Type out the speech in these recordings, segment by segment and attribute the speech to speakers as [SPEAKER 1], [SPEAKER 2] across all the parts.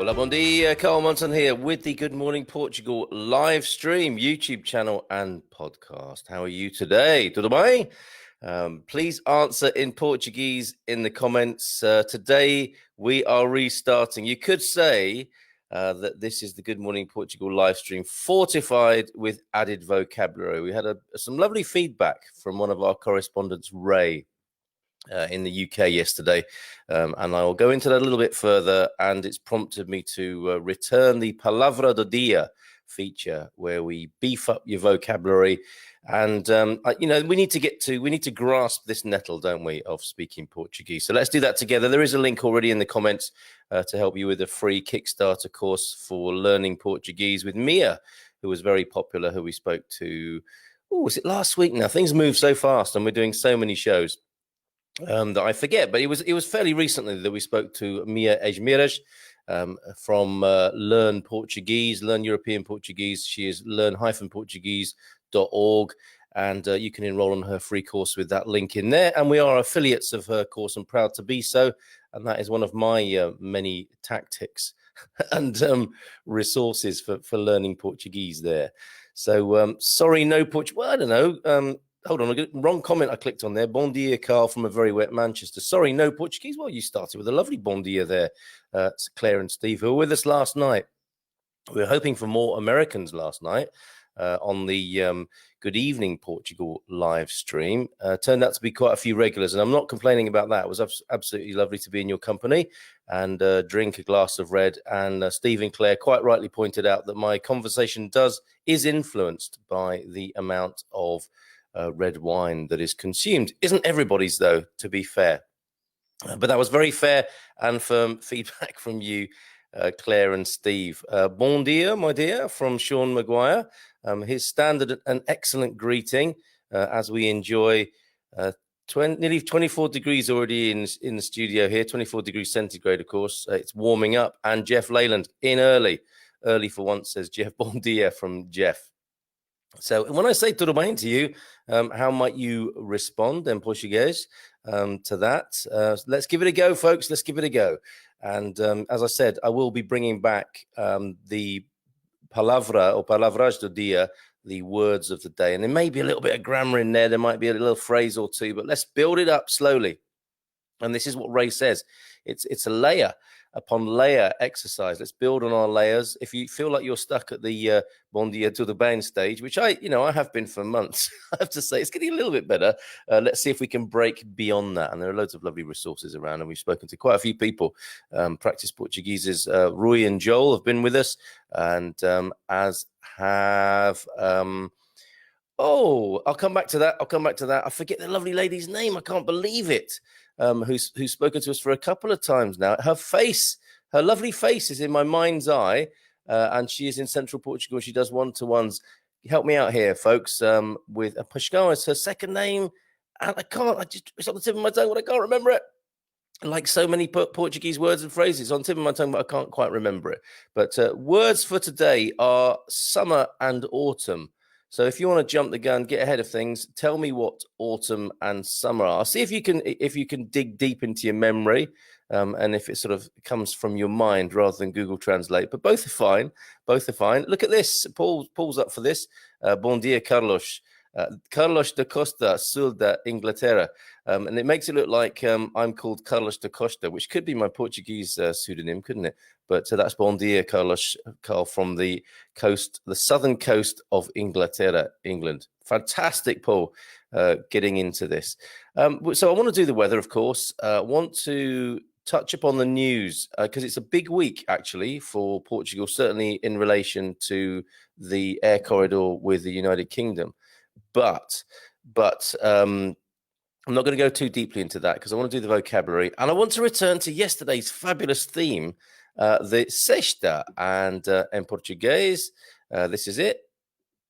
[SPEAKER 1] Hola, bom dia. Carl Monson here with the Good Morning Portugal live stream, YouTube channel and podcast. How are you today? Tudo bem? Please answer in Portuguese in the comments. Today we are restarting. You could say that this is the Good Morning Portugal live stream fortified with added vocabulary. We had some lovely feedback from one of our correspondents, Ray, in the UK yesterday, and I will go into that a little bit further, and it's prompted me to return the Palavra do Dia feature where we beef up your vocabulary, and we need to grasp this nettle, don't we, of speaking Portuguese. So let's do that together. There is a link already in the comments to help you with a free Kickstarter course for learning Portuguese with Mia, who was very popular, who we spoke to, was it last week now? Things move so fast and we're doing so many shows that I forget, but it was fairly recently that we spoke to Mia Ejmires from Learn Portuguese, Learn European Portuguese. She is learn-portuguese.org, and you can enroll on her free course with that link in there. And we are affiliates of her course and proud to be so. And that is one of my many tactics and resources for learning Portuguese there. So sorry, no Portuguese. Well, I don't know. Hold on, wrong comment I clicked on there. Bom dia, Carl, from a very wet Manchester. Sorry, no Portuguese. Well, you started with a lovely bom dia there, Claire and Steve, who were with us last night. We were hoping for more Americans last night on the Good Evening Portugal live stream. Turned out to be quite a few regulars, and I'm not complaining about that. It was absolutely lovely to be in your company and drink a glass of red. And Steve and Claire quite rightly pointed out that my conversation is influenced by the amount of red wine that is consumed. Isn't everybody's, though, to be fair. But that was very fair and firm feedback from you, Claire and Steve. Bon dia, my dear, from Sean Maguire. His standard and excellent greeting as we enjoy nearly 24 degrees already in the studio here, 24 degrees centigrade, of course. It's warming up. And Jeff Leyland in early for once, says Jeff. Bon dia from Jeff. So when I say tudo bem to you, how might you respond in Portuguese to that? Let's give it a go, folks. Let's give it a go. And as I said, I will be bringing back the palavra or palavras do dia, the words of the day. And there may be a little bit of grammar in there. There might be a little phrase or two, but let's build it up slowly. And this is what Ray says. It's a layer upon layer exercise. Let's build on our layers. If you feel like you're stuck at the Bon dia to the band stage, which I have been for months, I have to say it's getting a little bit better. Let's see if we can break beyond that. And there are loads of lovely resources around, and we've spoken to quite a few people. Practice Portuguese's Rui and Joel have been with us, and as have I'll come back to that. I forget the lovely lady's name. I can't believe it. Who's spoken to us for a couple of times now. Her lovely face is in my mind's eye, and she is in central Portugal. She does one-to-ones. Help me out here, folks, with Pascal is her second name, and it's on the tip of my tongue, but I can't remember it. Like so many Portuguese words and phrases on the tip of my tongue, but I can't quite remember it. But words for today are summer and autumn. So if you want to jump the gun, get ahead of things, tell me what autumn and summer are. See if you can dig deep into your memory, and if it sort of comes from your mind rather than Google Translate. But both are fine. Look at this. Paul's up for this. Bom dia, Carlos. Carlos da Costa, Sul da Inglaterra. And it makes it look like I'm called Carlos da Costa, which could be my Portuguese pseudonym, couldn't it? But that's Bom dia, Carlos, Carl, from the southern coast of Inglaterra, England. Fantastic, Paul, getting into this. So I want to do the weather, of course. I want to touch upon the news because it's a big week, actually, for Portugal, certainly in relation to the air corridor with the United Kingdom. But I'm not going to go too deeply into that because I want to do the vocabulary. And I want to return to yesterday's fabulous theme, the sesta. And in Portuguese, this is it.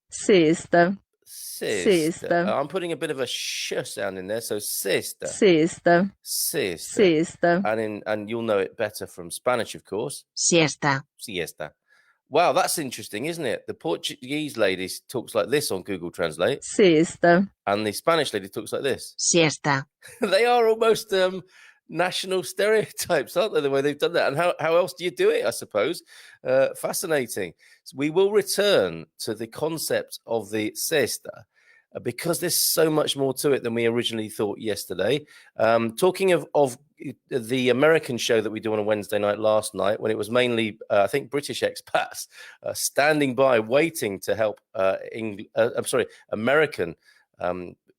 [SPEAKER 2] Sesta.
[SPEAKER 1] Sesta. I'm putting a bit of a sh sound in there. So sesta.
[SPEAKER 2] Sesta.
[SPEAKER 1] Sesta.
[SPEAKER 2] Sesta.
[SPEAKER 1] And you'll know it better from Spanish, of course.
[SPEAKER 3] Siesta.
[SPEAKER 1] Siesta. Wow, that's interesting, isn't it? The Portuguese lady talks like this on Google Translate.
[SPEAKER 2] Siesta.
[SPEAKER 1] And the Spanish lady talks like this.
[SPEAKER 3] Siesta.
[SPEAKER 1] They are almost national stereotypes, aren't they, the way they've done that? And how else do you do it, I suppose? Fascinating. So we will return to the concept of the sesta because there's so much more to it than we originally thought yesterday. Talking of the American show that we do on a Wednesday night last night, when it was mainly, I think, British expats standing by, waiting to help American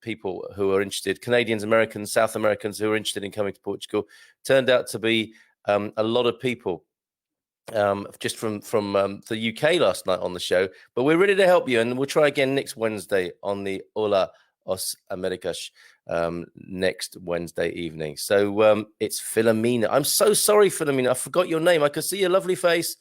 [SPEAKER 1] people who are interested, Canadians, Americans, South Americans who are interested in coming to Portugal, turned out to be a lot of people just from the UK last night on the show. But we're ready to help you, and we'll try again next Wednesday on the Hola Os Americas next Wednesday evening. So it's Filomena. I'm so sorry, Filomena. I forgot your name. I could see your lovely face.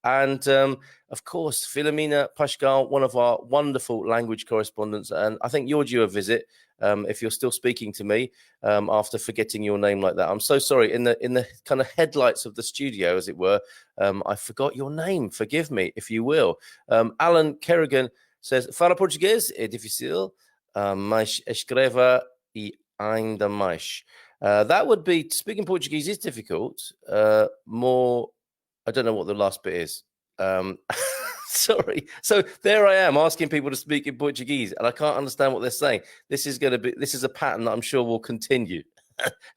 [SPEAKER 1] And of course, Filomena Pascal, one of our wonderful language correspondents. And I think you're due a visit if you're still speaking to me after forgetting your name like that. I'm so sorry. In the kind of headlights of the studio, as it were, I forgot your name. Forgive me, if you will. Alan Kerrigan says, Fala português é difícil, mas escreva e ainda mais. That would be, speaking Portuguese is difficult. More... I don't know what the last bit is. Sorry. So there I am asking people to speak in Portuguese, and I can't understand what they're saying. This is a pattern that I'm sure will continue.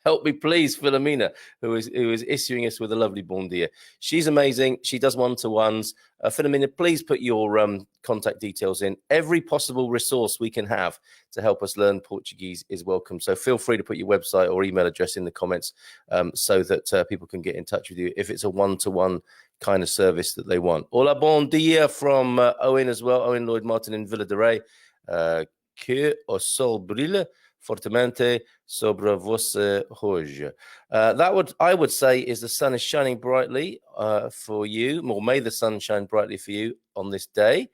[SPEAKER 1] Help me, please, Filomena, who is issuing us with a lovely bon dia. She's amazing. She does one-to-ones. Filomena, please put your contact details in. Every possible resource we can have to help us learn Portuguese is welcome. So feel free to put your website or email address in the comments so that people can get in touch with you if it's a one-to-one kind of service that they want. Hola, bon dia from Owen as well. Owen Lloyd Martin in Villa de Rey. Que o sol brilha fortemente sobre você hoje. I would say is the sun is shining brightly for you, or may the sun shine brightly for you on this day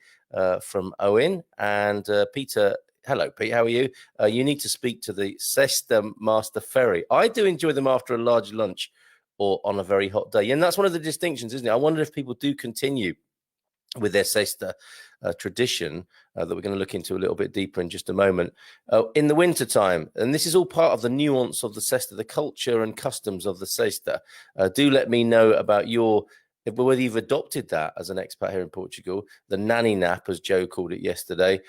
[SPEAKER 1] from Owen. And Peter, hello, Pete, how are you? You need to speak to the Sesta Master Ferry. I do enjoy them after a large lunch or on a very hot day. And that's one of the distinctions, isn't it? I wonder if people do continue with their sesta tradition that we're going to look into a little bit deeper in just a moment in the winter time. And this is all part of the nuance of the sesta, the culture and customs of the sesta. Do let me know about whether you've adopted that as an expat here in Portugal, the nanny nap, as Joe called it yesterday,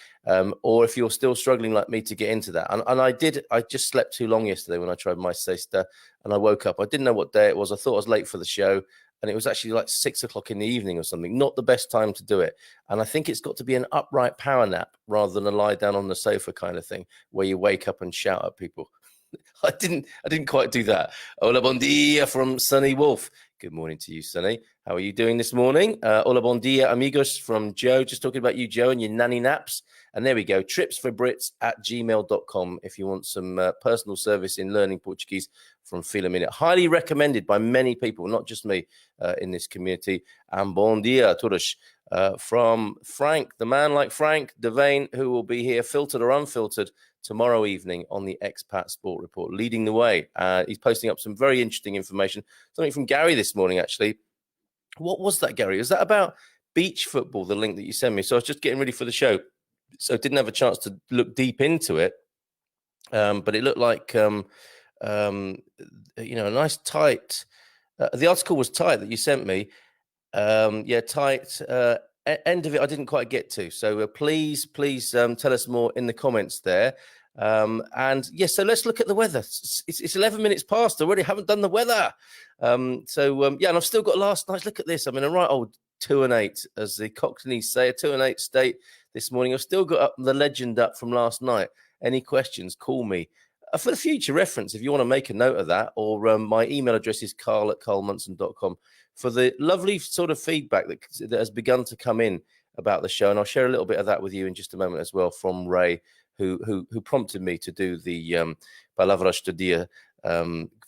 [SPEAKER 1] or if you're still struggling like me to get into that. And I just slept too long yesterday when I tried my sesta, and I woke up. I didn't know what day it was. I thought I was late for the show, and it was actually like 6 o'clock in the evening or something. Not the best time to do it. And I think it's got to be an upright power nap rather than a lie down on the sofa kind of thing where you wake up and shout at people. I didn't quite do that. Hola, bon dia from Sunny Wolf. Good morning to you, Sunny. How are you doing this morning? Hola, bon dia, amigos from Joe. Just talking about you, Joe, and your nanny naps. And there we go. tripsforbrits@gmail.com if you want some personal service in learning Portuguese from Filomena. Highly recommended by many people, not just me, in this community. And bon dia a todos. From Frank, the man like Frank Devane, who will be here, filtered or unfiltered, tomorrow evening on the Expat Sport Report, leading the way. He's posting up some very interesting information. Something from Gary this morning, actually. What was that, Gary? Was that about beach football, the link that you sent me? So I was just getting ready for the show, so didn't have a chance to look deep into it. But it looked like, a nice tight... the article was tight that you sent me. Tight. End of it I didn't quite get to. So please tell us more in the comments there. And yes, so let's look at the weather. It's 11 minutes past already. Haven't done the weather. And I've still got last night's. Look at this. I'm in a right old 2-8, as the Cockneys say, a 2-8 state this morning. I've still got the legend up from last night. Any questions, call me. For the future reference, if you want to make a note of that, or my email address is carl@carlmunson.com for the lovely sort of feedback that has begun to come in about the show. And I'll share a little bit of that with you in just a moment as well from Ray, who prompted me to do the palavras do dia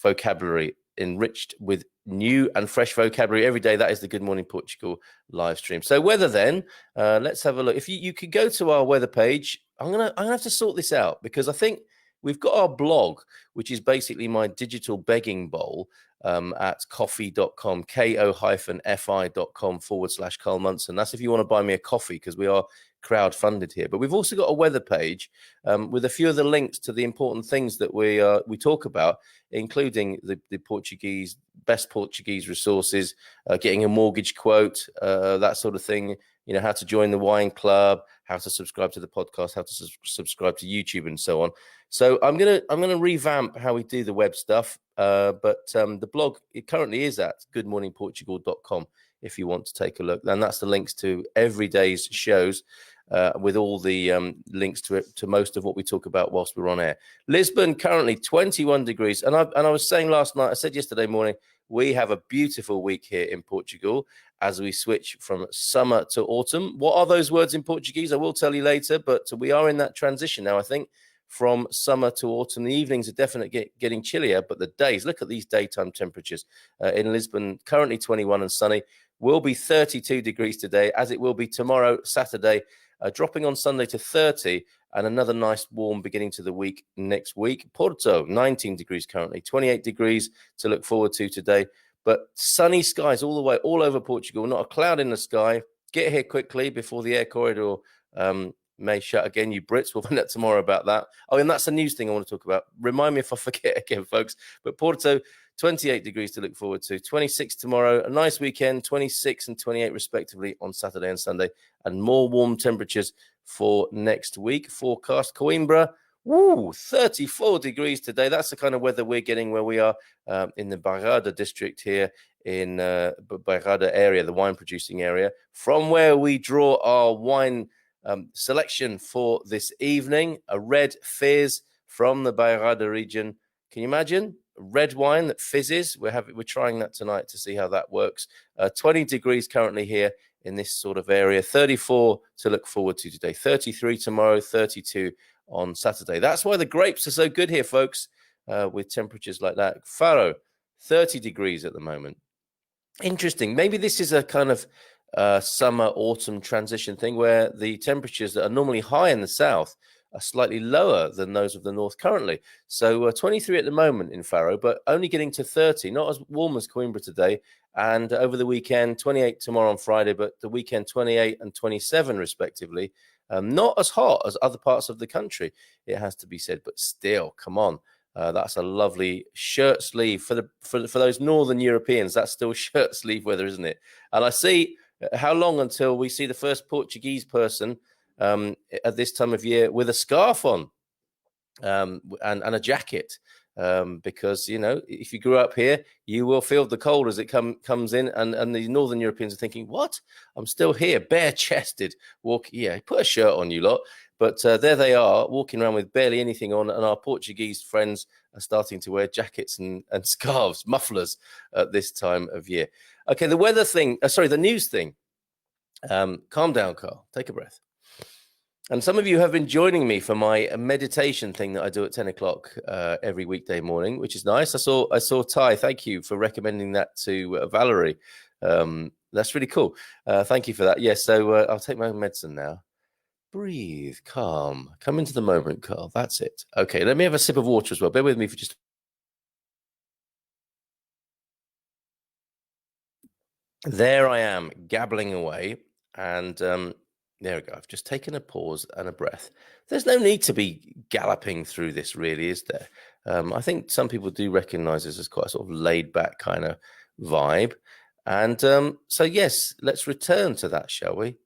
[SPEAKER 1] vocabulary enriched with new and fresh vocabulary every day. That is the Good Morning Portugal live stream. So weather then, let's have a look. If you could go to our weather page, I'm gonna have to sort this out because I think we've got our blog, which is basically my digital begging bowl at coffee.com, ko-fi.com /Carl Munson. That's if you want to buy me a coffee, because we are crowd-funded here. But we've also got a weather page with a few of the links to the important things that we talk about, including the best Portuguese resources, getting a mortgage quote, that sort of thing. You know, how to join the wine club, how to subscribe to the podcast, how to subscribe to YouTube, and so on. So I'm gonna revamp how we do the web stuff. But the blog, it currently is at goodmorningportugal.com if you want to take a look. And that's the links to every day's shows with all the links to most of what we talk about whilst we're on air. Lisbon currently 21 degrees. And I was saying last night, I said yesterday morning, we have a beautiful week here in Portugal as we switch from summer to autumn. What are those words in Portuguese? I will tell you later, but we are in that transition now, I think, from summer to autumn. The evenings are definitely getting chillier, but the days, look at these daytime temperatures. In Lisbon, currently 21 and sunny, will be 32 degrees today, as it will be tomorrow, Saturday, dropping on Sunday to 30, and another nice warm beginning to the week next week. Porto, 19 degrees currently, 28 degrees to look forward to today. But sunny skies all the way, all over Portugal, not a cloud in the sky. Get here quickly before the air corridor may shut again, you Brits. We'll find out tomorrow about that. Oh, and that's a news thing I want to talk about. Remind me if I forget again, folks. But Porto, 28 degrees to look forward to. 26 tomorrow, a nice weekend, 26 and 28 respectively on Saturday and Sunday, and more warm temperatures for next week. Forecast Coimbra, 34 degrees today. That's the kind of weather we're getting where we are in the Bairrada district here in Bairrada area, the wine producing area, from where we draw our wine selection for this evening. A red fizz from the Bairrada region. Can you imagine? Red wine that fizzes. We're trying that tonight to see how that works. 20 degrees currently here in this sort of area. 34 to look forward to today. 33 tomorrow. 32 on Saturday. That's why the grapes are so good here, folks, with temperatures like that. Faro, 30 degrees at the moment. Interesting. Maybe this is a kind of summer autumn transition thing where the temperatures that are normally high in the south are slightly lower than those of the north currently. So 23 at the moment in Faro, but only getting to 30, not as warm as Coimbra today. And over the weekend, 28 tomorrow on Friday, but the weekend 28 and 27 respectively. Not as hot as other parts of the country, it has to be said, but still, come on. That's a lovely shirt sleeve for those northern Europeans. That's still shirt sleeve weather, isn't it? And I see how long until we see the first Portuguese person at this time of year with a scarf on and a jacket. Because, you know, if you grew up here, you will feel the cold as it comes in. And the northern Europeans are thinking, what? I'm still here, bare-chested, put a shirt on, you lot. But there they are, walking around with barely anything on, and our Portuguese friends are starting to wear jackets and scarves, mufflers at this time of year. Okay, the weather thing, the news thing. Calm down, Carl. Take a breath. And some of you have been joining me for my meditation thing that I do at 10 o'clock every weekday morning, which is nice. I saw Ty. Thank you for recommending that to Valerie. That's really cool. Thank you for that. Yes, so I'll take my medicine now. Breathe, calm, come into the moment, Carl. That's it. Okay, let me have a sip of water as well. Bear with me for just... There I am, gabbling away. And there we go. I've just taken a pause and a breath. There's no need to be galloping through this, really, is there? I think some people do recognize this as quite a sort of laid-back kind of vibe. And so, yes, let's return to that, shall we?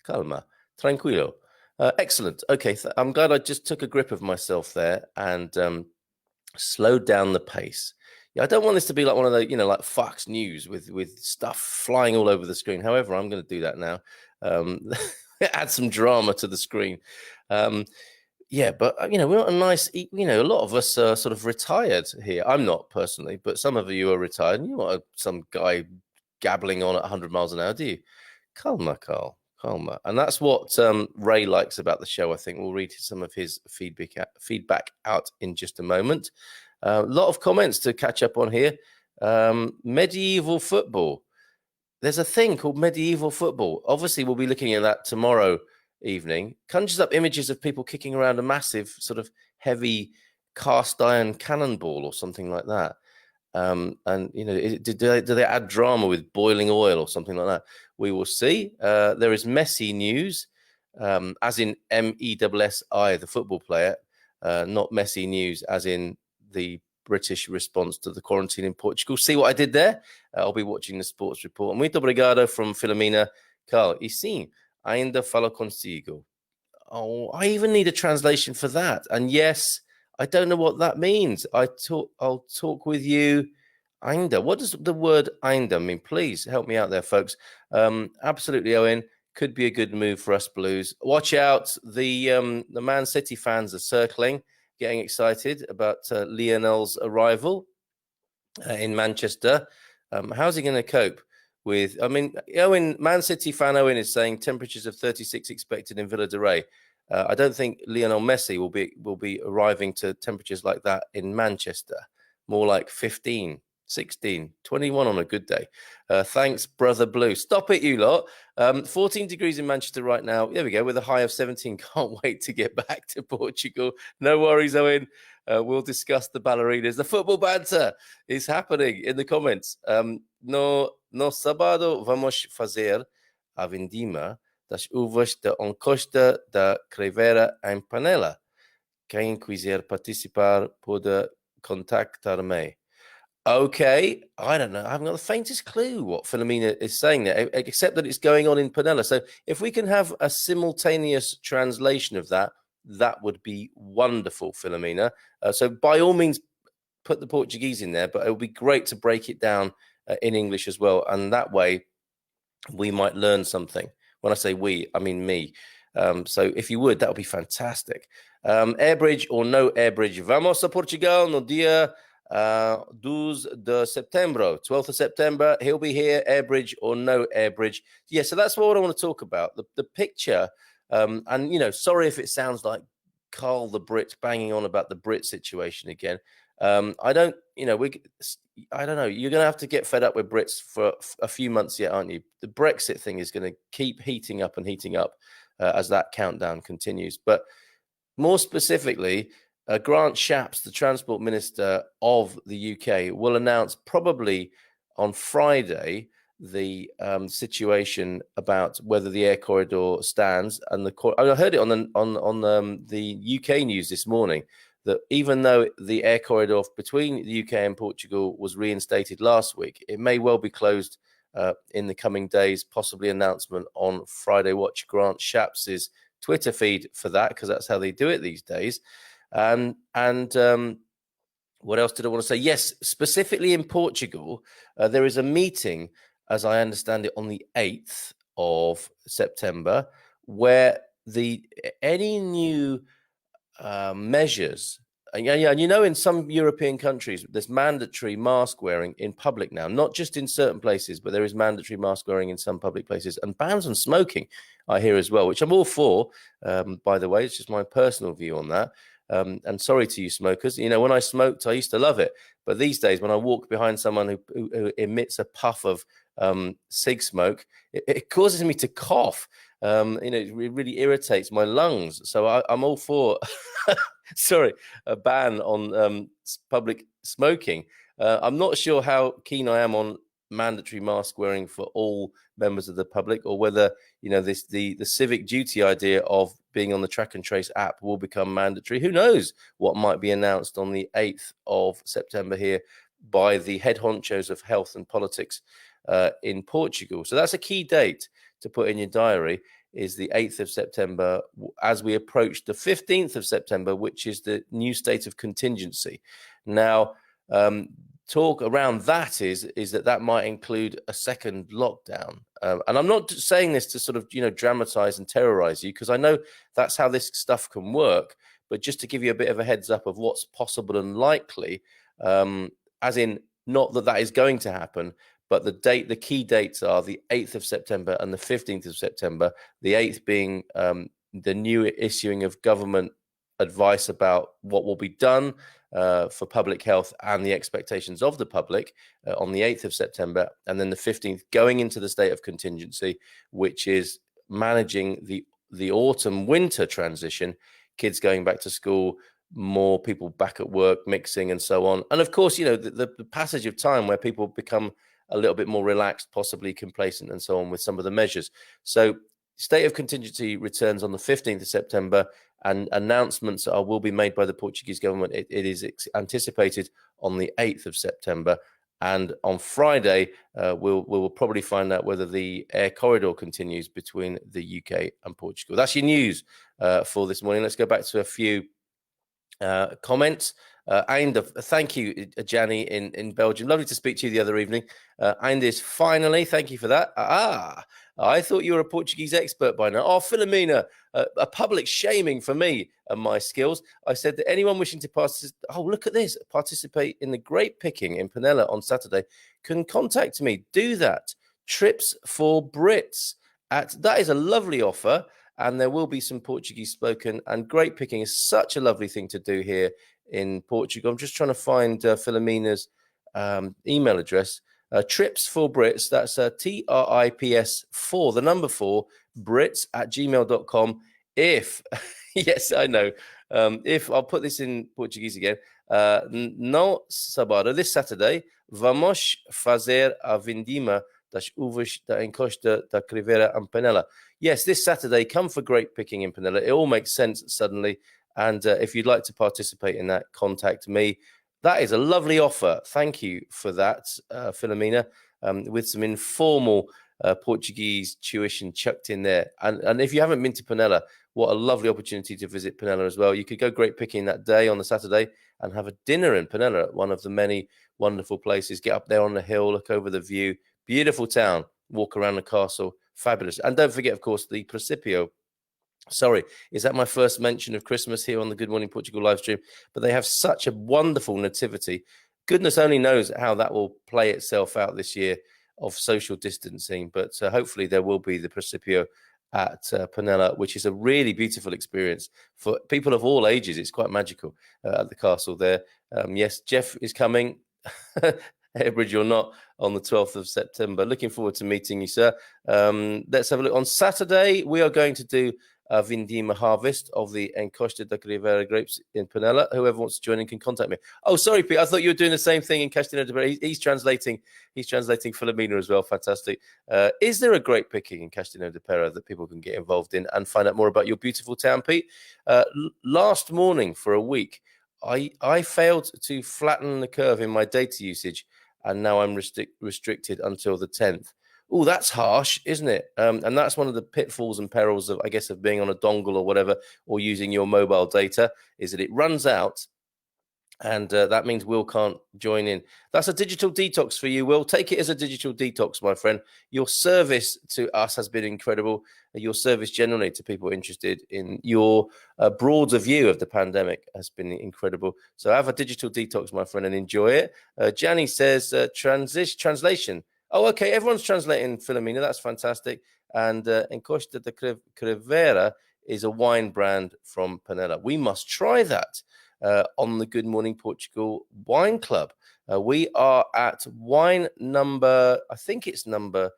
[SPEAKER 1] Calma. Tranquilo. Excellent. Okay, I'm glad I just took a grip of myself there and slowed down the pace. Yeah, I don't want this to be like one of the, like Fox News with stuff flying all over the screen. However, I'm going to do that now. Add some drama to the screen. Yeah, but, we're not a nice, a lot of us are sort of retired here. I'm not personally, but some of you are retired. And you want some guy gabbling on at 100 miles an hour, do you? Calma, Carl. Calma. And that's what Ray likes about the show, I think. We'll read some of his feedback out in just a moment. A lot of comments to catch up on here. Medieval football. There's a thing called medieval football. Obviously, we'll be looking at that tomorrow evening. Conjures up images of people kicking around a massive sort of heavy cast iron cannonball or something like that. And, do they add drama with boiling oil or something like that? We will see. There is messy news. as in Messi, the football player, not Messi news, as in the British response to the quarantine in Portugal. See what I did there? I'll be watching the sports report. Muito obrigado from Filomena. Carl, e sim, ainda falo consigo. Oh, I even need a translation for that. And yes, I don't know what that means. I'll talk with you. Ainda. What does the word ainda mean? Please help me out there, folks. Absolutely, Owen. Could be a good move for us Blues. Watch out. The Man City fans are circling, getting excited about Lionel's arrival in Manchester. How's he going to cope with? I mean, Owen, Man City fan Owen is saying temperatures of 36 expected in Villa de Rey. I don't think Lionel Messi will be arriving to temperatures like that in Manchester. More like 15, 16, 21 on a good day. Thanks, Brother Blue. Stop it, you lot. 14 degrees in Manchester right now. There we go, with a high of 17. Can't wait to get back to Portugal. No worries, Owen. We'll discuss the ballerinas. The football banter is happening in the comments. No sábado vamos fazer a vindima das uvas da Encosta da Crevera em Panela. Quem quiser participar pode contactar-me. Okay, I don't know. I haven't got the faintest clue what Filomena is saying there, except that it's going on in Panela. So if we can have a simultaneous translation of that, that would be wonderful, Filomena. So by all means, put the Portuguese in there, but it would be great to break it down in English as well. And that way, we might learn something. When I say we, I mean me. So if you would, that would be fantastic. Airbridge or no airbridge? Vamos a Portugal no dia 12 de setembro, 12th of September. He'll be here, airbridge or no airbridge. Yeah, so that's what I want to talk about. The picture, and, you know, sorry if it sounds like Carl the Brit banging on about the Brit situation again. I don't know. You're going to have to get fed up with Brits for a few months yet, aren't you? The Brexit thing is going to keep heating up as that countdown continues. But more specifically, Grant Shapps, the Transport Minister of the UK, will announce probably on Friday the situation about whether the air corridor stands. And I heard it on the UK news this morning, that even though the air corridor between the UK and Portugal was reinstated last week, it may well be closed in the coming days, possibly announcement on Friday. Watch Grant Shapps' Twitter feed for that, because that's how they do it these days. And what else did I want to say? Yes, specifically in Portugal, there is a meeting, as I understand it, on the 8th of September, where any new measures, and you know, in some European countries, there's mandatory mask wearing in public now, not just in certain places, but there is mandatory mask wearing in some public places, and bans on smoking, I hear as well, which I'm all for, by the way. It's just my personal view on that. And sorry to you smokers. You know, when I smoked, I used to love it. But these days, when I walk behind someone who emits a puff of cig smoke, it causes me to cough. It really irritates my lungs. So I'm all for, a ban on public smoking. I'm not sure how keen I am on mandatory mask wearing for all members of the public, or whether, you know, the civic duty idea of being on the track and trace app will become mandatory. Who knows what might be announced on the 8th of September here by the head honchos of health and politics in Portugal. So that's a key date to put in your diary, is the 8th of September, as we approach the 15th of September, which is the new state of contingency. Now, talk around that is that might include a second lockdown. And I'm not saying this to sort of, dramatize and terrorize you, because I know that's how this stuff can work. But just to give you a bit of a heads up of what's possible and likely, as in not that is going to happen, but the key dates are the 8th of September and the 15th of September, the 8th being the new issuing of government advice about what will be done for public health and the expectations of the public on the 8th of September. And then the 15th going into the state of contingency, which is managing the autumn-winter transition, kids going back to school, more people back at work, mixing and so on. And of course, the passage of time where people become a little bit more relaxed, possibly complacent and so on with some of the measures. So State of contingency returns on the 15th of September, and announcements will be made by the Portuguese government. It is anticipated on the 8th of September. And on Friday, we'll probably find out whether the air corridor continues between the UK and Portugal. That's your news for this morning. Let's go back to a few comments. Thank you, Jani in Belgium. Lovely to speak to you the other evening. Eindis, finally, thank you for that. I thought you were a Portuguese expert by now. Oh, Philomena, a public shaming for me and my skills. I said that anyone wishing to participate in the grape picking in Penella on Saturday can contact me. Do that. Trips for Brits. That is a lovely offer. And there will be some Portuguese spoken, and grape picking is such a lovely thing to do here in Portugal. I'm just trying to find Philomena's email address. Trips for Brits, that's TRIPS 4, the number 4, Brits @gmail.com. If, yes, I know, if, I'll put this in Portuguese again, no sábado, this Saturday, vamos fazer a vindima das uvas da encosta da Crivera and Penella. Yes, this Saturday, come for grape picking in Penella. It all makes sense suddenly. And if you'd like to participate in that, contact me. That is a lovely offer. Thank you for that, Philomena, with some informal Portuguese tuition chucked in there. And if you haven't been to Penella, what a lovely opportunity to visit Penella as well. You could go grape picking that day on the Saturday and have a dinner in Penella, one of the many wonderful places. Get up there on the hill, look over the view. Beautiful town. Walk around the castle. Fabulous. And don't forget, of course, the Principio. Sorry, is that my first mention of Christmas here on the Good Morning Portugal live stream? But they have such a wonderful nativity. Goodness only knows how that will play itself out this year of social distancing. But hopefully there will be the Principio at Penella, which is a really beautiful experience for people of all ages. It's quite magical at the castle there. Yes, Jeff is coming. Airbridge or not, on the 12th of September. Looking forward to meeting you, sir. Let's have a look. On Saturday, we are going to do a Vindima harvest of the Encosta da Crivera grapes in Penella. Whoever wants to join in can contact me. Oh, sorry, Pete. I thought you were doing the same thing in Castino de Pera. He's translating Philomena as well. Fantastic. Is there a grape picking in Castino de Pera that people can get involved in and find out more about your beautiful town, Pete? Last morning for a week, I failed to flatten the curve in my data usage, and now I'm restricted until the 10th. Oh, that's harsh, isn't it? And that's one of the pitfalls and perils of, I guess, of being on a dongle or whatever, or using your mobile data, is that it runs out, and that means Will can't join in. That's a digital detox for you, Will. Take it as a digital detox, my friend. Your service to us has been incredible. Your service generally to people interested in your broader view of the pandemic has been incredible. So have a digital detox, my friend, and enjoy it. Gianni says translation. Oh, okay. Everyone's translating Philomena. That's fantastic. And Encosta de Crivera is a wine brand from Penella. We must try that on the Good Morning Portugal Wine Club. We are at wine number, I think it's number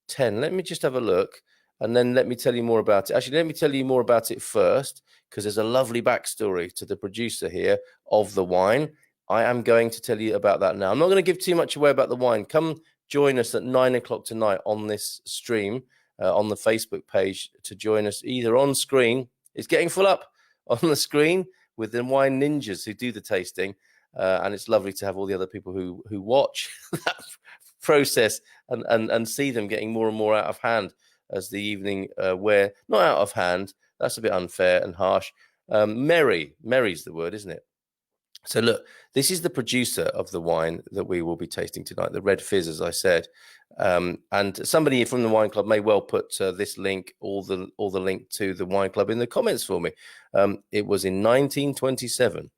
[SPEAKER 1] 10. Let me just have a look, and then let me tell you more about it. Actually, let me tell you more about it first, because there's a lovely backstory to the producer here of the wine. I am going to tell you about that now. I'm not going to give too much away about the wine. Come join us at 9 o'clock tonight on this stream on the Facebook page to join us either on screen. It's getting full up on the screen with the wine ninjas who do the tasting. And it's lovely to have all the other people who watch that process and see them getting more and more out of hand as the evening wear. Not out of hand. That's a bit unfair and harsh. Merry's the word, isn't it? So look, this is the producer of the wine that we will be tasting tonight, the Red Fizz, as I said. And somebody from the wine club may well put this link, or the link to the wine club in the comments for me. It was in 1927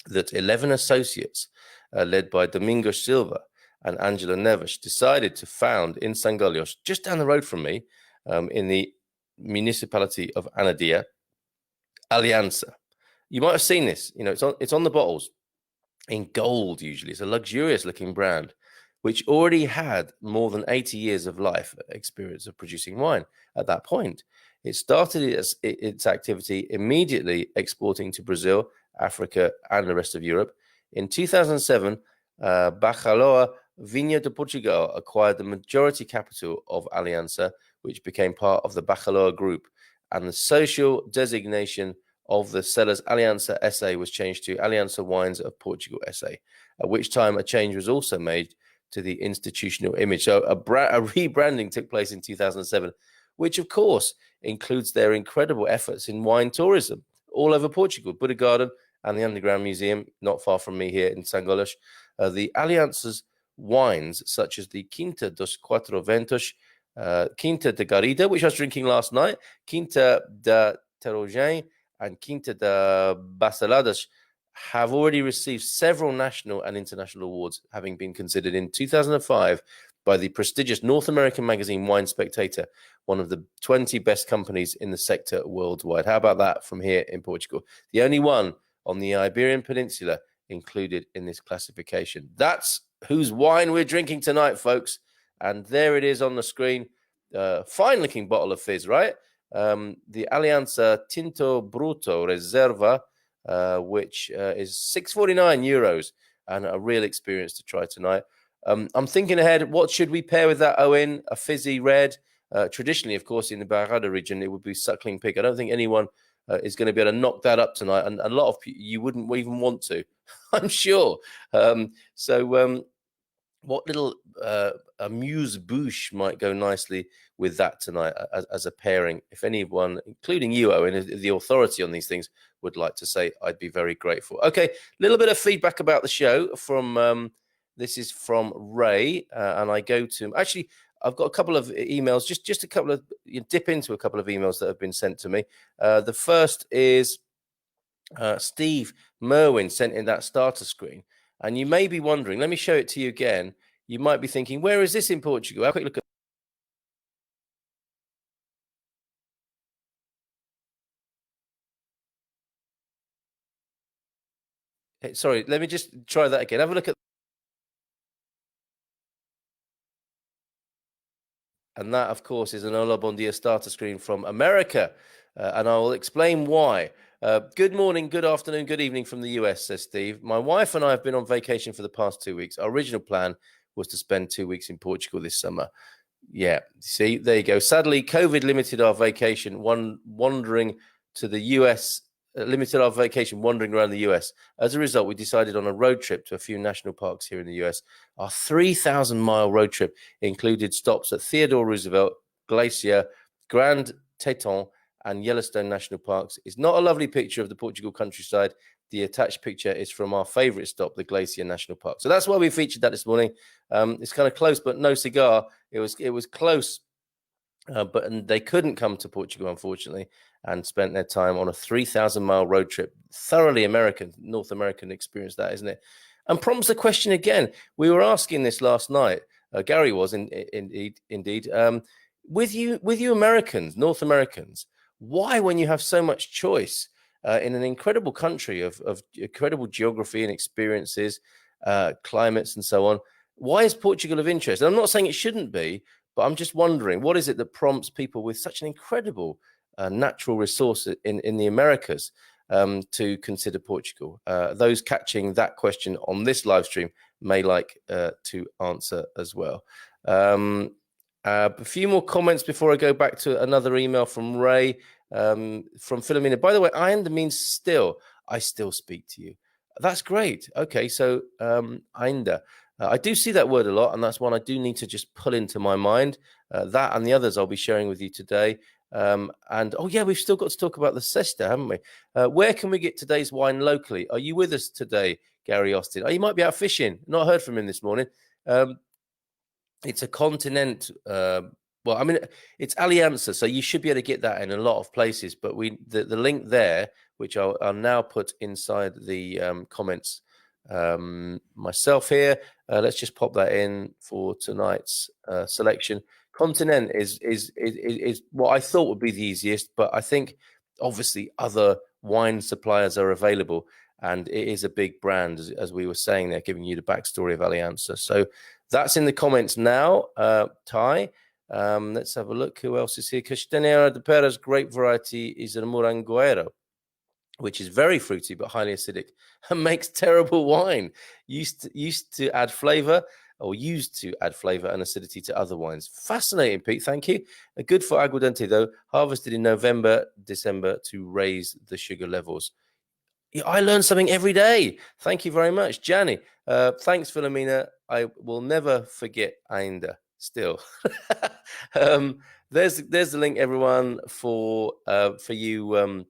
[SPEAKER 1] that 11 associates, led by Domingos Silva and Angela Neves, decided to found in Sangolhos, just down the road from me, in the municipality of Anadia, Aliança. You might have seen this. You know, it's on the bottles in gold. Usually, it's a luxurious looking brand, which already had more than 80 years of life experience of producing wine. At that point, it started its activity immediately exporting to Brazil, Africa, and the rest of Europe. In 2007, Bacalhau Vinha de Portugal acquired the majority capital of Aliança, which became part of the Bacalhau Group, and the social designation of the seller's Aliança SA was changed to Aliança Wines of Portugal SA, at which time a change was also made to the institutional image. So a rebranding took place in 2007, which of course includes their incredible efforts in wine tourism all over Portugal. Buda Garden and the Underground Museum, not far from me here in Sangolas. The Aliança's wines, such as the Quinta dos Quatro Ventos, Quinta de Garida, which I was drinking last night, Quinta de Terogem, and Quinta de Bacaladas, have already received several national and international awards, having been considered in 2005 by the prestigious North American magazine Wine Spectator, one of the 20 best companies in the sector worldwide. How about that from here in Portugal? The only one on the Iberian Peninsula included in this classification. That's whose wine we're drinking tonight, folks. And there it is on the screen. Fine-looking bottle of fizz, right? The Aliança Tinto Bruto Reserva, which is €649, and a real experience to try tonight. I'm thinking ahead, what should we pair with that, Owen? A fizzy red? Traditionally, of course, in the Bairrada region, it would be suckling pig. I don't think anyone is going to be able to knock that up tonight, and a lot of you wouldn't even want to, I'm sure. What little amuse-bouche might go nicely with that tonight as a pairing? If anyone, including you, Owen, the authority on these things, would like to say, I'd be very grateful. Okay, a little bit of feedback about the show from, this is from Ray, and I go to, actually, I've got a couple of emails, just a couple of, dip into a couple of emails that have been sent to me. The first is Steve Merwin sent in that starter screen. And you may be wondering, let me show it to you again. You might be thinking, where is this in Portugal? Have a quick look at. Sorry, let me just try that again. Have a look at. And that, of course, is an Hola Bon Dia starter screen from America. And I will explain why. Good morning, good afternoon, good evening from the US, says Steve. My wife and I have been on vacation for the past 2 weeks. Our original plan was to spend 2 weeks in Portugal this summer. Yeah, see, there you go. Sadly, COVID limited our vacation, wandering to the US, limited our vacation wandering around the US. As a result, we decided on a road trip to a few national parks here in the US. Our 3,000-mile road trip included stops at Theodore Roosevelt, Glacier, Grand Teton, and Yellowstone National Parks. It's not a lovely picture of the Portugal countryside. The attached picture is from our favorite stop, the Glacier National Park. So that's why we featured that this morning. It's kind of close, but no cigar. It was close, but they couldn't come to Portugal, unfortunately, and spent their time on a 3,000-mile road trip. Thoroughly American, North American experience, that, isn't it? And prompts the question again. We were asking this last night. Gary was indeed. With you Americans, North Americans, why, when you have so much choice in an incredible country of incredible geography and experiences, climates and so on, why is Portugal of interest? And I'm not saying it shouldn't be, but I'm just wondering, what is it that prompts people with such an incredible natural resource in the Americas to consider Portugal? Those catching that question on this live stream may like to answer as well. A few more comments before I go back to another email from Ray, from Philomena. By the way, Ainda means still. I still speak to you. That's great. Okay, so Ainda. I do see that word a lot, and that's one I do need to just pull into my mind. That and the others I'll be sharing with you today. And oh yeah, we've still got to talk about the sesta, haven't we? Where can we get today's wine locally? Are you with us today, Gary Austin? Oh, you might be out fishing. Not heard from him this morning. It's a continent. Well, I mean, it's Aliança, so you should be able to get that in a lot of places. But the link there, which I'll now put inside the comments myself here. Let's just pop that in for tonight's selection. Continent is what I thought would be the easiest, but I think obviously other wine suppliers are available, and it is a big brand, as we were saying there, giving you the backstory of Aliança. So that's in the comments now, Ty. Let's have a look. Who else is here? Castanheira de Pera's grape variety is a Morangueiro, which is very fruity but highly acidic and makes terrible wine. Used to add flavor. or used to add flavor and acidity to other wines. Fascinating, Pete. Thank you. Good for aguardente, though. Harvested in November, December to raise the sugar levels. Yeah, I learn something every day. Thank you very much, Gianni. Thanks, Philomena. I will never forget Ainda. Still, there's the link, everyone, for you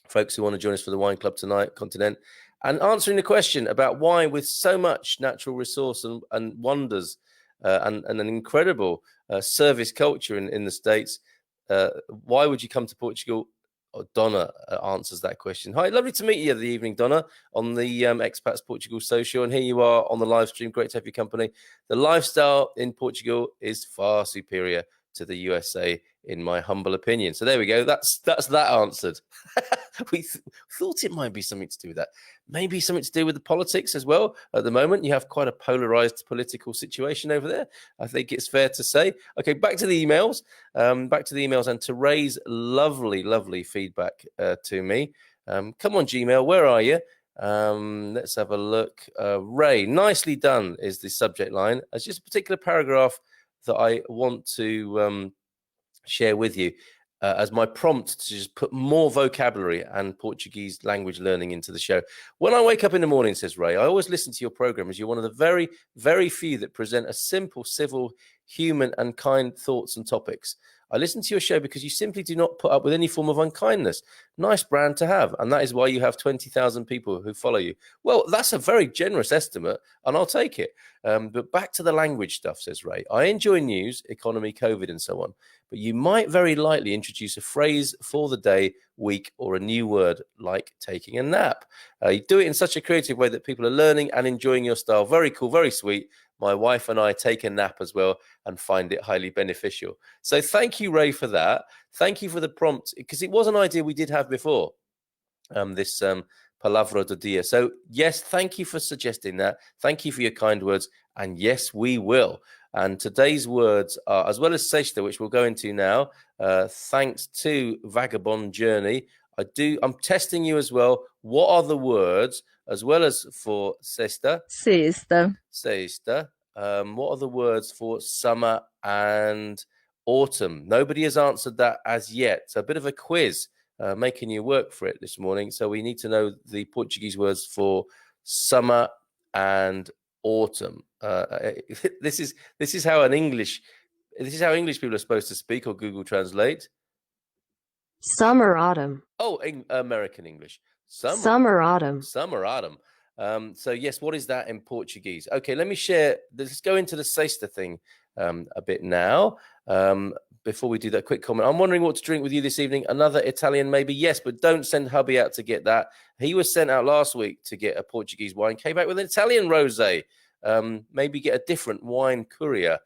[SPEAKER 1] folks who want to join us for the wine club tonight, Continent, and answering the question about why, with so much natural resource and wonders and an incredible service culture in the States, why would you come to Portugal? Donna answers that question. Hi, lovely to meet you the evening, Donna, on the Expats Portugal social. And here you are on the live stream. Great to have your company. The lifestyle in Portugal is far superior to the USA, in my humble opinion. So there we go. That's that answered. We thought it might be something to do with that. Maybe something to do with the politics as well. At the moment, you have quite a polarized political situation over there, I think it's fair to say. Okay, back to the emails. And to raise lovely feedback to me. Come on, Gmail, where are you? Let's have a look. Ray, nicely done is the subject line. It's just a particular paragraph that I want to share with you as my prompt to just put more vocabulary and Portuguese language learning into the show. When I wake up in the morning, says Ray, I always listen to your program as you're one of the very few that present a simple, civil, human and kind thoughts and topics. I listen to your show because you simply do not put up with any form of unkindness. Nice brand to have. And that is why you have 20,000 people who follow you. Well, that's a very generous estimate, and I'll take it. But back to the language stuff, says Ray. I enjoy news, economy, COVID, and so on. But you might very likely introduce a phrase for the day, week, or a new word like taking a nap. You do it in such a creative way that people are learning and enjoying your style. Very cool, very sweet. My wife and I take a nap as well and find it highly beneficial. So thank you, Ray, for that. Thank you for the prompt, because it was an idea we did have before, this palavra do dia. So yes, thank you for suggesting that. Thank you for your kind words. And yes, we will. And today's words are, as well as sesta, which we'll go into now, thanks to Vagabond Journey. I'm testing you as well. What are the words, as well as for sesta?
[SPEAKER 2] Sexta.
[SPEAKER 1] Sesta. What are the words for summer and autumn? Nobody has answered that as yet. So a bit of a quiz, making you work for it this morning. So we need to know the Portuguese words for summer and autumn. This is how English people are supposed to speak, or Google Translate.
[SPEAKER 3] Summer, autumn.
[SPEAKER 1] Oh, American English.
[SPEAKER 3] Summer, autumn.
[SPEAKER 1] Summer, autumn. So yes, what is that in Portuguese? Okay, let me share. Let's go into the sesta thing a bit now. Before we do that, quick comment. I'm wondering what to drink with you this evening. Another Italian, maybe? Yes, but don't send hubby out to get that. He was sent out last week to get a Portuguese wine, came back with an Italian rosé. Maybe get a different wine courier,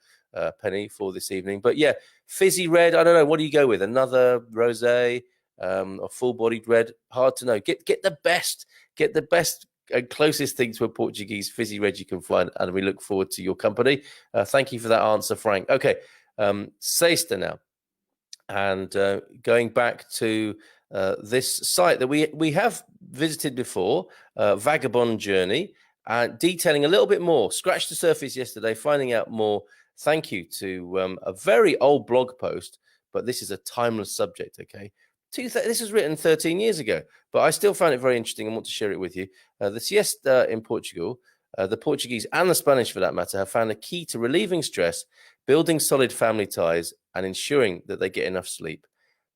[SPEAKER 1] Penny, for this evening. But yeah, fizzy red. I don't know. What do you go with? Another rosé, or full-bodied red? Hard to know. Get the best. Get the best and closest thing to a Portuguese fizzy red you can find, and we look forward to your company. Thank you for that answer, Frank. Okay, sesta now, and going back to this site that we have visited before, Vagabond Journey, detailing a little bit more. Scratched the surface yesterday, finding out more. Thank you to a very old blog post, but this is a timeless subject, okay? This was written 13 years ago, but I still found it very interesting and want to share it with you. The siesta in Portugal, the Portuguese and the Spanish for that matter, have found a key to relieving stress, building solid family ties, and ensuring that they get enough sleep.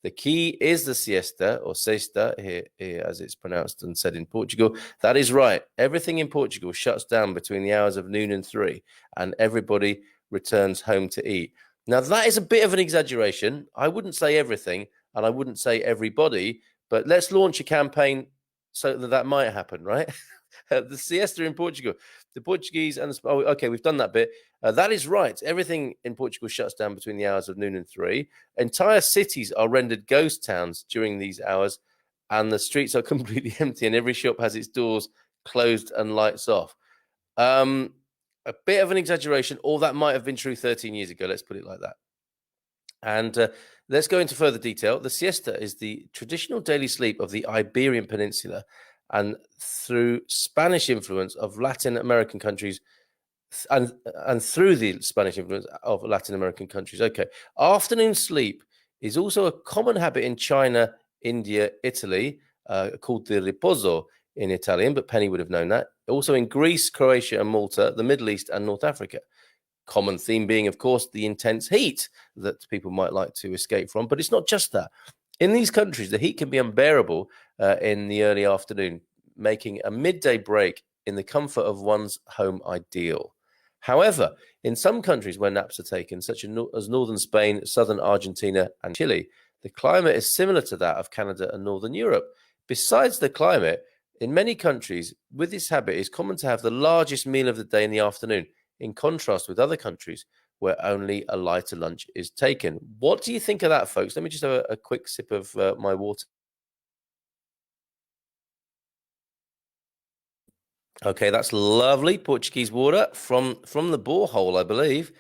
[SPEAKER 1] The key is the siesta, or sesta, here as it's pronounced and said in Portugal. That is right. Everything in Portugal shuts down between the hours of noon and 3, and everybody returns home to eat. Now, that is a bit of an exaggeration. I wouldn't say everything, and I wouldn't say everybody, but let's launch a campaign so that might happen, right? The siesta in Portugal, the Portuguese and okay, we've done that bit. That is right. Everything in Portugal shuts down between the hours of noon and 3. Entire cities are rendered ghost towns during these hours, and the streets are completely empty, and every shop has its doors closed and lights off. A bit of an exaggeration, or that might have been true 13 years ago. Let's put it like that. And let's go into further detail. The siesta is the traditional daily sleep of the Iberian Peninsula, and through Spanish influence of Latin American countries, and through the Spanish influence of Latin American countries. Okay, afternoon sleep is also a common habit in China, India, Italy, called the riposo in Italian, but Penny would have known that. Also in Greece, Croatia, and Malta, the Middle East, and North Africa. Common theme being, of course, the intense heat that people might like to escape from. But it's not just that. In these countries, the heat can be unbearable in the early afternoon, making a midday break in the comfort of one's home ideal. However, in some countries where naps are taken, such as northern Spain, southern Argentina, and Chile, the climate is similar to that of Canada and northern Europe. Besides the climate, in many countries, with this habit, it's common to have the largest meal of the day in the afternoon, in contrast with other countries where only a lighter lunch is taken. What do you think of that, folks? Let me just have a quick sip of my water. Okay, that's lovely Portuguese water from the borehole, I believe.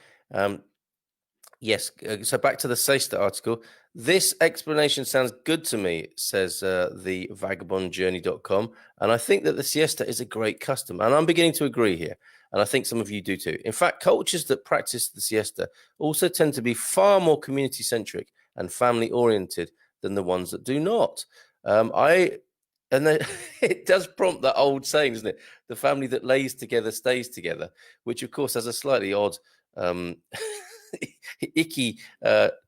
[SPEAKER 1] Yes, so back to the sesta article. This explanation sounds good to me, says the vagabondjourney.com. And I think that the siesta is a great custom. And I'm beginning to agree here. And I think some of you do too. In fact, cultures that practice the siesta also tend to be far more community-centric and family-oriented than the ones that do not. And then it does prompt that old saying, doesn't it? The family that lays together stays together, which of course has a slightly odd, icky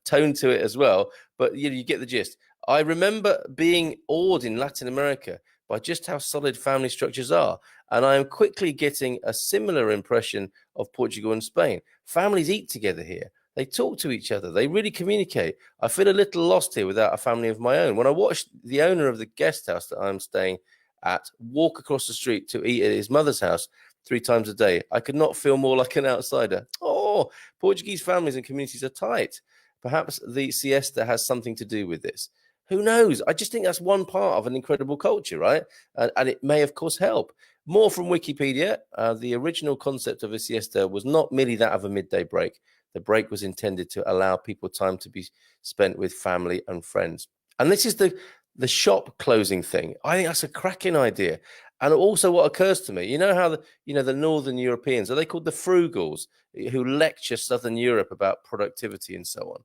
[SPEAKER 1] tone to it as well. But you get the gist. I remember being awed in Latin America by just how solid family structures are. And I am quickly getting a similar impression of Portugal and Spain. Families eat together here. They talk to each other. They really communicate. I feel a little lost here without a family of my own. When I watched the owner of the guest house that I'm staying at walk across the street to eat at his mother's house 3 times a day, I could not feel more like an outsider. Oh, Portuguese families and communities are tight. Perhaps the siesta has something to do with this. Who knows? I just think that's one part of an incredible culture, right? And it may, of course, help. More from Wikipedia. The original concept of a siesta was not merely that of a midday break. The break was intended to allow people time to be spent with family and friends. And this is the shop closing thing. I think that's a cracking idea. And also what occurs to me, you know how the Northern Europeans, are they called the frugals, who lecture Southern Europe about productivity and so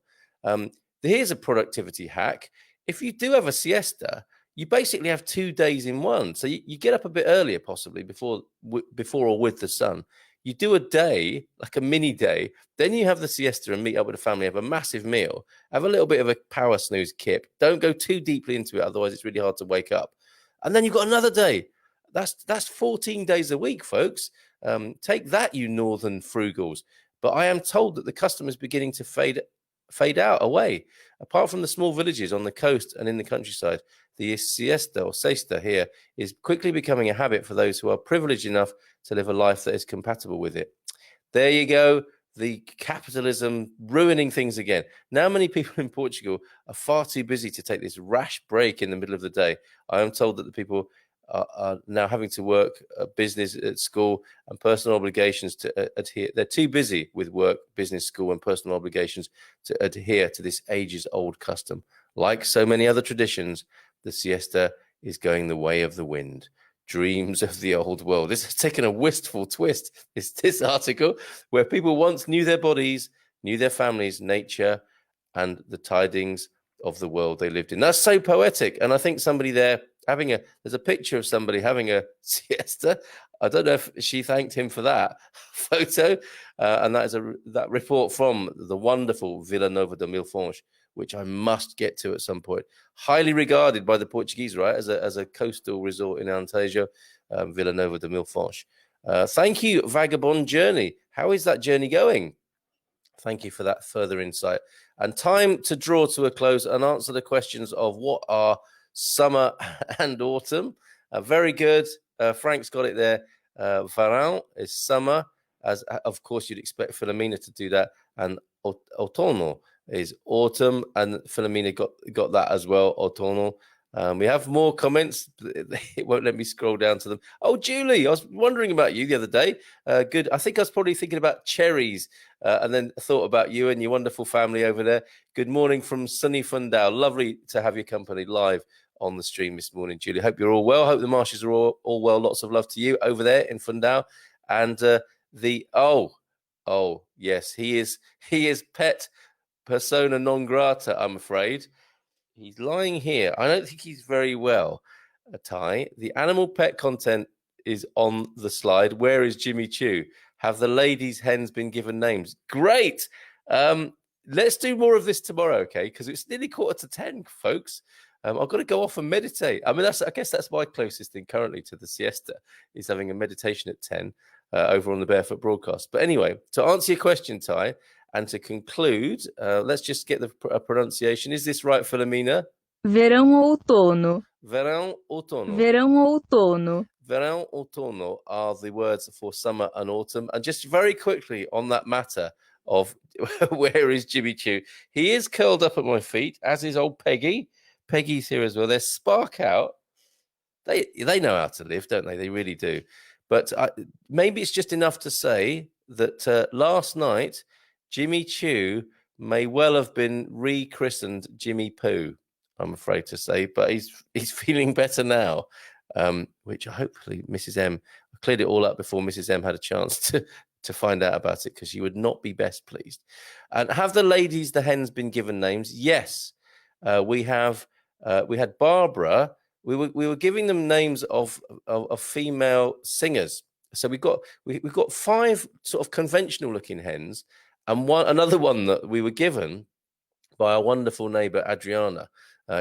[SPEAKER 1] on? Here's a productivity hack. If you do have a siesta, you basically have 2 days in one. So you get up a bit earlier, possibly before or with the sun. You do a day, like a mini day, then you have the siesta and meet up with the family, have a massive meal, have a little bit of a power snooze kip. Don't go too deeply into it, otherwise it's really hard to wake up. And then you've got another day. That's 14 days a week, folks. Take that, you northern frugals. But I am told that the custom is beginning to fade out away. Apart from the small villages on the coast and in the countryside, the siesta or sesta here is quickly becoming a habit for those who are privileged enough to live a life that is compatible with it. There you go. The capitalism ruining things again. Now many people in Portugal are far too busy to take this rash break in the middle of the day. I am told that the people are now having to work, business, at school, and personal obligations to adhere. They're too busy with work, business, school, and personal obligations to adhere to this ages-old custom. Like so many other traditions, the siesta is going the way of the wind. Dreams of the old world. This has taken a wistful twist. It's this article where people once knew their bodies, knew their families, nature, and the tidings of the world they lived in. That's so poetic. And I think somebody there there's a picture of somebody having a siesta. I don't know if she thanked him for that photo. And that is that report from the wonderful Vila Nova de Milfontes, which I must get to at some point. Highly regarded by the Portuguese, right, as a coastal resort in Alentejo, Vila Nova de Milfontes. Thank you, Vagabond Journey. How is that journey going? Thank you for that further insight. And time to draw to a close and answer the questions of what are summer and autumn. Very good. Frank's got it there. Verão is summer, as of course you'd expect Filomena to do that, and outono is autumn, and Filomena got that as well, outono. We have more comments. It won't let me scroll down to them. Oh, Julie, I was wondering about you the other day. Good. I think I was probably thinking about cherries and then thought about you and your wonderful family over there. Good morning from sunny Fundao. Lovely to have your company live on the stream this morning, Julie. Hope you're all well. Hope the marshes are all well. Lots of love to you over there in Fundao. And Yes, he is pet persona non grata, I'm afraid. He's lying here. I don't think he's very well, Ty. The animal pet content is on the slide. Where is Jimmy Choo? Have the ladies' hens been given names? Great. Let's do more of this tomorrow, okay? Because it's nearly 9:45, folks. I've got to go off and meditate. I mean, I guess that's my closest thing currently to the siesta, is having a meditation at 10 over on the Barefoot Broadcast. But anyway, to answer your question, Ty, and to conclude, let's just get the pronunciation. Is this right, Philomena?
[SPEAKER 2] Verão ou outono.
[SPEAKER 1] Verão, outono.
[SPEAKER 2] Verão ou outono.
[SPEAKER 1] Verão, outono are the words for summer and autumn. And just very quickly on that matter of where is Jimmy Choo? He is curled up at my feet, as is old Peggy. Peggy's here as well. There's Spark out. They know how to live, don't they? They really do. But maybe it's just enough to say that last night, Jimmy Choo may well have been rechristened Jimmy Poo, I'm afraid to say. But he's feeling better now, which hopefully Mrs. M cleared it all up before Mrs. M had a chance to find out about it, because she would not be best pleased. And have the ladies, the hens, been given names? Yes, we have. We had Barbara. We were giving them names of female singers. So we've got 5 sort of conventional looking hens, and another one that we were given by our wonderful neighbor Adriana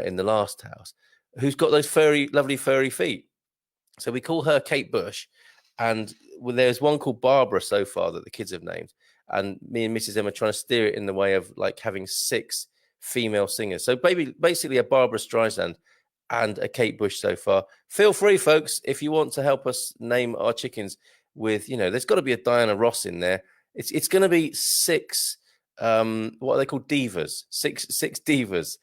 [SPEAKER 1] in the last house, who's got those lovely furry feet. So we call her Kate Bush, and there's one called Barbara so far that the kids have named, and me and Mrs. M are trying to steer it in the way of like having 6 female singers. So basically a Barbara Streisand and a Kate Bush so far. Feel free, folks, if you want to help us name our chickens with, there's got to be a Diana Ross in there. It's going to be 6 what are they called, divas, six divas,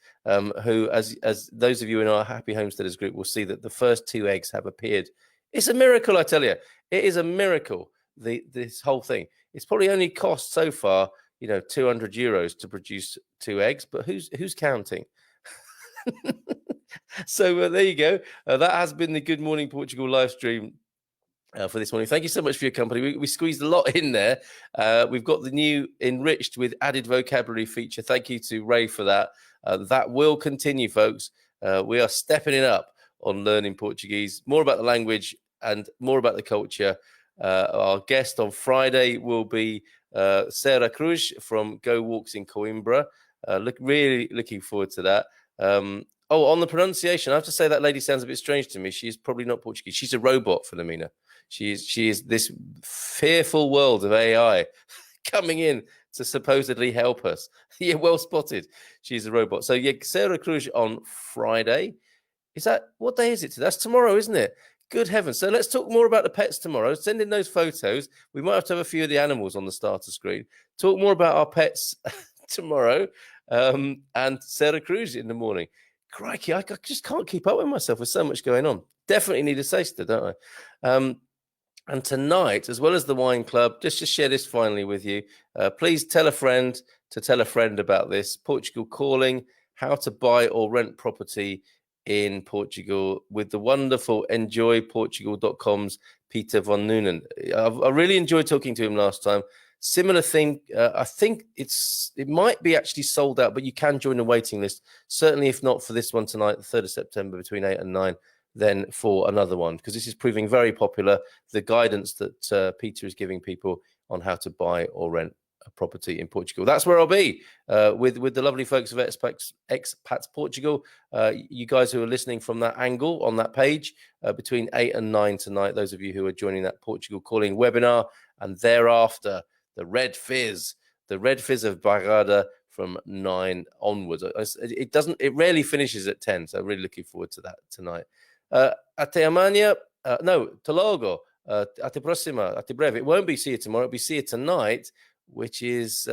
[SPEAKER 1] who, as those of you in our Happy Homesteaders group will see, that the first 2 eggs have appeared. It's a miracle, I tell you. It is a miracle, this whole thing. It's probably only cost so far, €200 to produce 2 eggs, but who's counting? So there you go. That has been the Good Morning Portugal live stream for this morning. Thank you so much for your company. We squeezed a lot in there. We've got the new enriched with added vocabulary feature. Thank you to Ray for that. That will continue, folks. We are stepping it up on learning Portuguese, more about the language and more about the culture. Our guest on Friday will be Sarah Cruz from Go Walks in Coimbra. Really looking forward to that. On the pronunciation, I have to say that lady sounds a bit strange to me. She's probably not Portuguese. She's a robot, Philomena. She is this fearful world of AI coming in to supposedly help us. Yeah, well spotted. She's a robot. So yeah, Sarah Cruz on Friday. What day is it today? That's tomorrow, isn't it? Good heavens. So let's talk more about the pets tomorrow. Send in those photos. We might have to have a few of the animals on the starter screen. Talk more about our pets tomorrow. And Sarah Cruz in the morning. Crikey, I just can't keep up with myself with so much going on. Definitely need a sesta, don't I? And tonight, as well as the wine club, just to share this finally with you, please tell a friend to tell a friend about this. Portugal Calling, how to buy or rent property in Portugal, with the wonderful enjoyportugal.com's Peter von Noonan. I really enjoyed talking to him last time. Similar thing. I think it might be actually sold out, but you can join the waiting list. Certainly, if not for this one tonight, the 3rd of September between 8 and 9, then for another one, because this is proving very popular. The guidance that Peter is giving people on how to buy or rent a property in Portugal. That's where I'll be with the lovely folks of Expats Portugal. You guys who are listening from that angle on that page between 8 and 9 tonight, those of you who are joining that Portugal Calling webinar, and thereafter the Red Fizz of Barrada from 9 onwards. It rarely finishes at 10, so really looking forward to that tonight. Até amanhã. No, te logo. Até próxima. Até breve. It won't be see you tomorrow. It'll be see you tonight, which is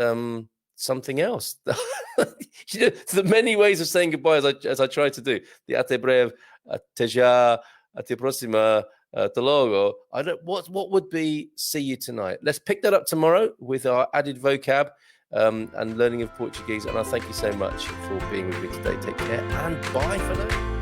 [SPEAKER 1] something else. The many ways of saying goodbye as I try to do. The até breve, até já, até próxima, te logo. What would be see you tonight? Let's pick that up tomorrow with our added vocab and learning of Portuguese. And I thank you so much for being with me today. Take care and bye for now.